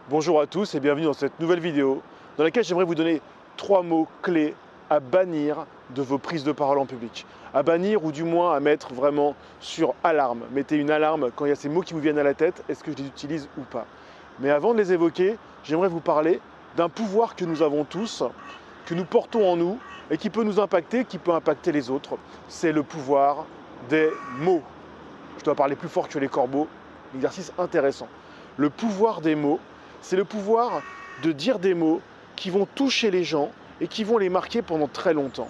Bonjour à tous et bienvenue dans cette nouvelle vidéo dans laquelle j'aimerais vous donner 3 mots clés à bannir de vos prises de parole en public. À bannir ou du moins à mettre vraiment sur alarme. Mettez une alarme quand il y a ces mots qui vous viennent à la tête, est-ce que je les utilise ou pas? Mais avant de les évoquer, j'aimerais vous parler d'un pouvoir que nous avons tous, que nous portons en nous et qui peut nous impacter, qui peut impacter les autres. C'est le pouvoir des mots. Je dois parler plus fort que les corbeaux, exercice intéressant. Le pouvoir des mots, c'est le pouvoir de dire des mots qui vont toucher les gens et qui vont les marquer pendant très longtemps.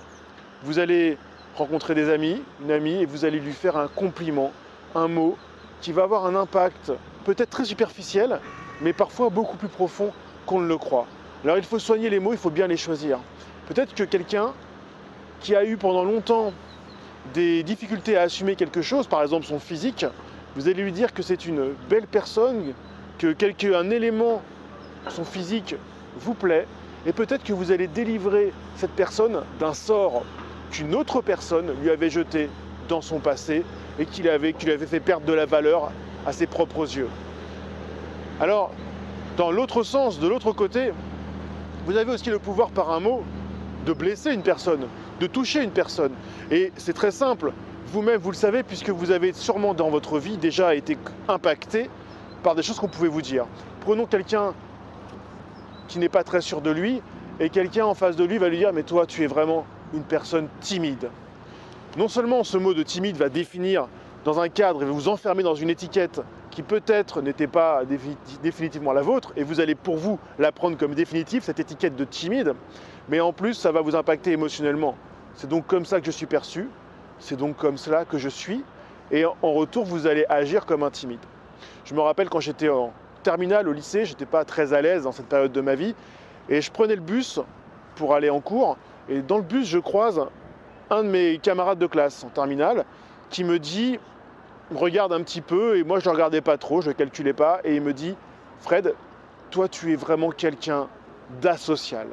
Vous allez rencontrer des amis, une amie, et vous allez lui faire un compliment, un mot qui va avoir un impact peut-être très superficiel, mais parfois beaucoup plus profond qu'on ne le croit. Alors il faut soigner les mots, il faut bien les choisir. Peut-être que quelqu'un qui a eu pendant longtemps des difficultés à assumer quelque chose, par exemple son physique, vous allez lui dire que c'est une belle personne, qu'un élément, son physique, vous plaît, et peut-être que vous allez délivrer cette personne d'un sort qu'une autre personne lui avait jeté dans son passé et qui lui avait fait perdre de la valeur à ses propres yeux. Alors, dans l'autre sens, de l'autre côté, vous avez aussi le pouvoir par un mot de blesser une personne, de toucher une personne. Et c'est très simple, vous-même vous le savez puisque vous avez sûrement dans votre vie déjà été impacté par des choses qu'on pouvait vous dire. Prenons quelqu'un qui n'est pas très sûr de lui et quelqu'un en face de lui va lui dire « mais toi tu es vraiment une personne timide ». Non seulement ce mot de timide va définir dans un cadre et va vous enfermer dans une étiquette qui peut-être n'était pas définitivement la vôtre et vous allez pour vous la prendre comme définitive, cette étiquette de timide, mais en plus ça va vous impacter émotionnellement. C'est donc comme ça que je suis perçu, c'est donc comme cela que je suis et en retour vous allez agir comme un timide. Je me rappelle quand j'étais en terminale au lycée, j'étais pas très à l'aise dans cette période de ma vie et je prenais le bus pour aller en cours et dans le bus je croise un de mes camarades de classe en terminale qui me dit, me regarde un petit peu et moi je ne le regardais pas trop, je ne calculais pas et il me dit « Fred, toi tu es vraiment quelqu'un d'asocial,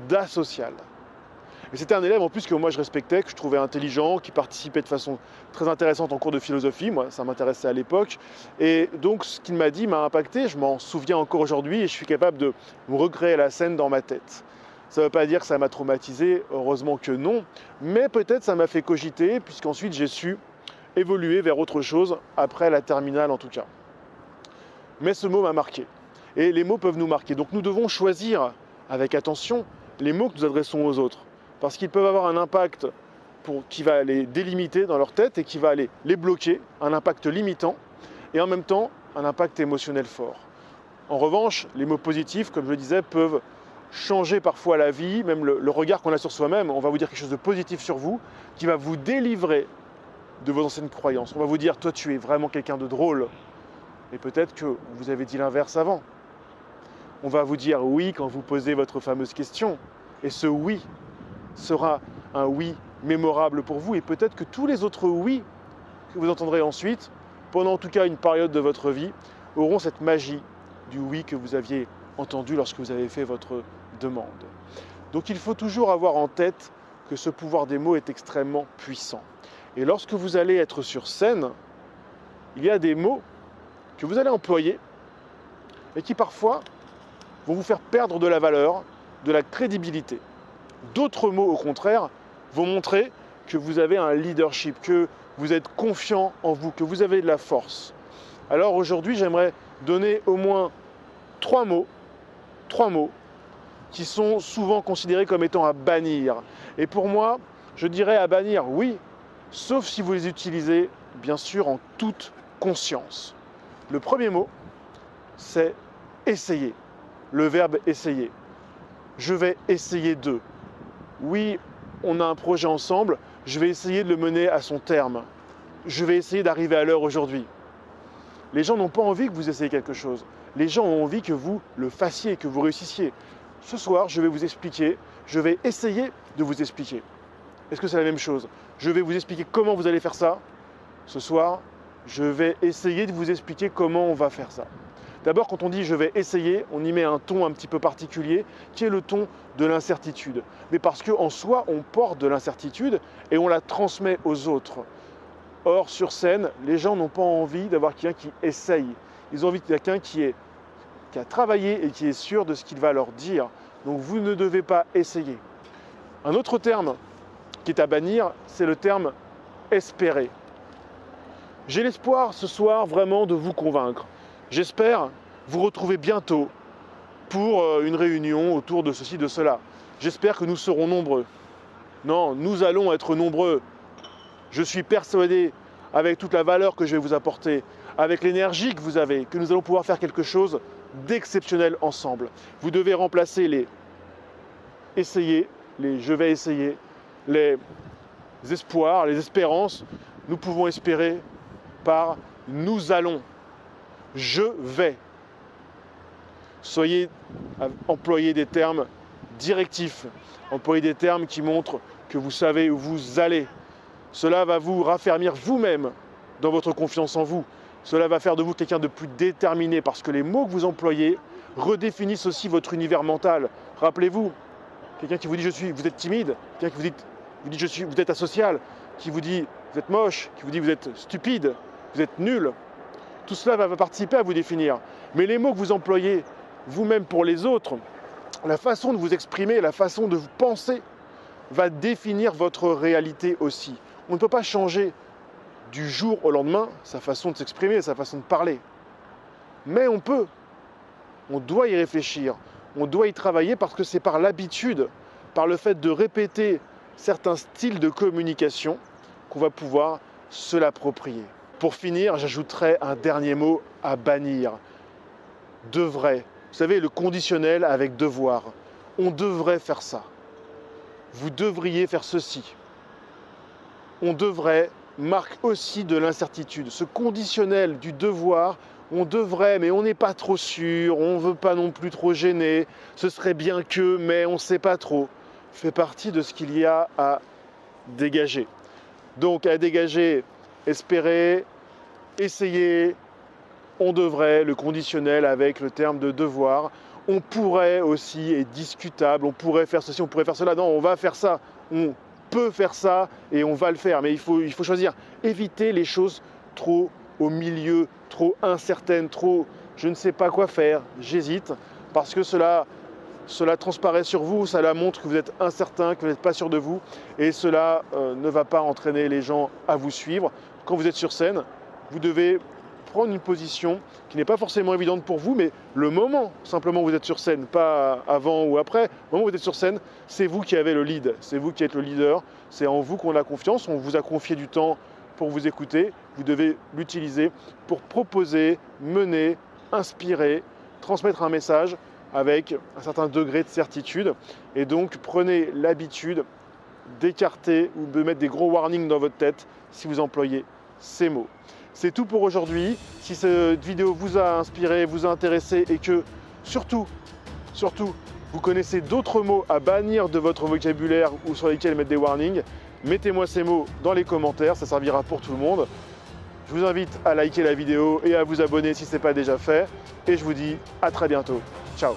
d'asocial ». Et c'était un élève en plus que moi je respectais, que je trouvais intelligent, qui participait de façon très intéressante en cours de philosophie, moi ça m'intéressait à l'époque. Et donc ce qu'il m'a dit m'a impacté, je m'en souviens encore aujourd'hui et je suis capable de me recréer la scène dans ma tête. Ça ne veut pas dire que ça m'a traumatisé, heureusement que non, mais peut-être ça m'a fait cogiter puisqu'ensuite j'ai su évoluer vers autre chose, après la terminale en tout cas. Mais ce mot m'a marqué et les mots peuvent nous marquer, donc nous devons choisir avec attention les mots que nous adressons aux autres. Parce qu'ils peuvent avoir un impact qui va les délimiter dans leur tête et qui va les bloquer, un impact limitant, et en même temps un impact émotionnel fort. En revanche, les mots positifs, comme je le disais, peuvent changer parfois la vie, même le regard qu'on a sur soi-même. On va vous dire quelque chose de positif sur vous, qui va vous délivrer de vos anciennes croyances. On va vous dire, toi tu es vraiment quelqu'un de drôle, et peut-être que vous avez dit l'inverse avant. On va vous dire oui quand vous posez votre fameuse question, et ce oui sera un oui mémorable pour vous et peut-être que tous les autres oui que vous entendrez ensuite, pendant en tout cas une période de votre vie, auront cette magie du oui que vous aviez entendu lorsque vous avez fait votre demande. Donc il faut toujours avoir en tête que ce pouvoir des mots est extrêmement puissant. Et lorsque vous allez être sur scène, il y a des mots que vous allez employer et qui parfois vont vous faire perdre de la valeur, de la crédibilité. D'autres mots, au contraire, vont montrer que vous avez un leadership, que vous êtes confiant en vous, que vous avez de la force. Alors aujourd'hui, j'aimerais donner au moins 3 mots qui sont souvent considérés comme étant à bannir. Et pour moi, je dirais à bannir, oui, sauf si vous les utilisez, bien sûr, en toute conscience. Le premier mot, c'est essayer. Le verbe essayer. Je vais essayer de. Oui, on a un projet ensemble, je vais essayer de le mener à son terme. Je vais essayer d'arriver à l'heure aujourd'hui. Les gens n'ont pas envie que vous essayiez quelque chose. Les gens ont envie que vous le fassiez, que vous réussissiez. Ce soir, je vais vous expliquer, je vais essayer de vous expliquer. Est-ce que c'est la même chose? Je vais vous expliquer comment vous allez faire ça. Ce soir, je vais essayer de vous expliquer comment on va faire ça. D'abord, quand on dit « je vais essayer », on y met un ton un petit peu particulier, qui est le ton de l'incertitude. Mais parce qu'en soi, on porte de l'incertitude et on la transmet aux autres. Or, sur scène, les gens n'ont pas envie d'avoir quelqu'un qui essaye. Ils ont envie de quelqu'un qui est qui a travaillé et qui est sûr de ce qu'il va leur dire. Donc vous ne devez pas essayer. Un autre terme qui est à bannir, c'est le terme espérer. J'ai l'espoir ce soir vraiment de vous convaincre. J'espère vous retrouver bientôt pour une réunion autour de ceci, de cela. J'espère que nous serons nombreux. Non, nous allons être nombreux. Je suis persuadé, avec toute la valeur que je vais vous apporter, avec l'énergie que vous avez, que nous allons pouvoir faire quelque chose d'exceptionnel ensemble. Vous devez remplacer les essayer, les je vais essayer, les espoirs, les espérances. Nous pouvons espérer par nous allons, je vais. Employez des termes directifs, employez des termes qui montrent que vous savez où vous allez. Cela va vous raffermir vous-même dans votre confiance en vous. Cela va faire de vous quelqu'un de plus déterminé parce que les mots que vous employez redéfinissent aussi votre univers mental. Rappelez-vous, quelqu'un qui vous dit vous êtes timide, quelqu'un qui vous dit vous êtes asocial, qui vous dit vous êtes moche, qui vous dit vous êtes stupide, vous êtes nul. Tout cela va participer à vous définir. Mais les mots que vous employez vous-même pour les autres, la façon de vous exprimer, la façon de vous penser, va définir votre réalité aussi. On ne peut pas changer du jour au lendemain sa façon de s'exprimer, sa façon de parler. Mais on peut. On doit y réfléchir. On doit y travailler parce que c'est par l'habitude, par le fait de répéter certains styles de communication qu'on va pouvoir se l'approprier. Pour finir, j'ajouterai un dernier mot à bannir. Devrait. Vous savez, le conditionnel avec devoir. On devrait faire ça. Vous devriez faire ceci. On devrait marque aussi de l'incertitude. Ce conditionnel du devoir, on devrait, mais on n'est pas trop sûr, on ne veut pas non plus trop gêner, ce serait bien que, mais on ne sait pas trop, fait partie de ce qu'il y a à dégager. Donc à dégager, espérer, essayer, on devrait, le conditionnel avec le terme de devoir. On pourrait aussi, est discutable, on pourrait faire ceci, on pourrait faire cela. Non, on va faire ça, on peut faire ça et on va le faire. Mais il faut choisir, éviter les choses trop au milieu, trop incertaines, trop je ne sais pas quoi faire, j'hésite, parce que cela transparaît sur vous, cela montre que vous êtes incertain, que vous n'êtes pas sûr de vous, et cela ne va pas entraîner les gens à vous suivre. Quand vous êtes sur scène, vous devez prendre une position qui n'est pas forcément évidente pour vous, mais le moment simplement où vous êtes sur scène, pas avant ou après, le moment où vous êtes sur scène, c'est vous qui avez le lead, c'est vous qui êtes le leader, c'est en vous qu'on a confiance, on vous a confié du temps pour vous écouter, vous devez l'utiliser pour proposer, mener, inspirer, transmettre un message avec un certain degré de certitude. Et donc prenez l'habitude d'écarter ou de mettre des gros warnings dans votre tête si vous employez ces mots. C'est tout pour aujourd'hui. Si cette vidéo vous a inspiré, vous a intéressé et que surtout, vous connaissez d'autres mots à bannir de votre vocabulaire ou sur lesquels mettre des warnings, mettez-moi ces mots dans les commentaires, ça servira pour tout le monde. Je vous invite à liker la vidéo et à vous abonner si ce n'est pas déjà fait. Et je vous dis à très bientôt. Ciao.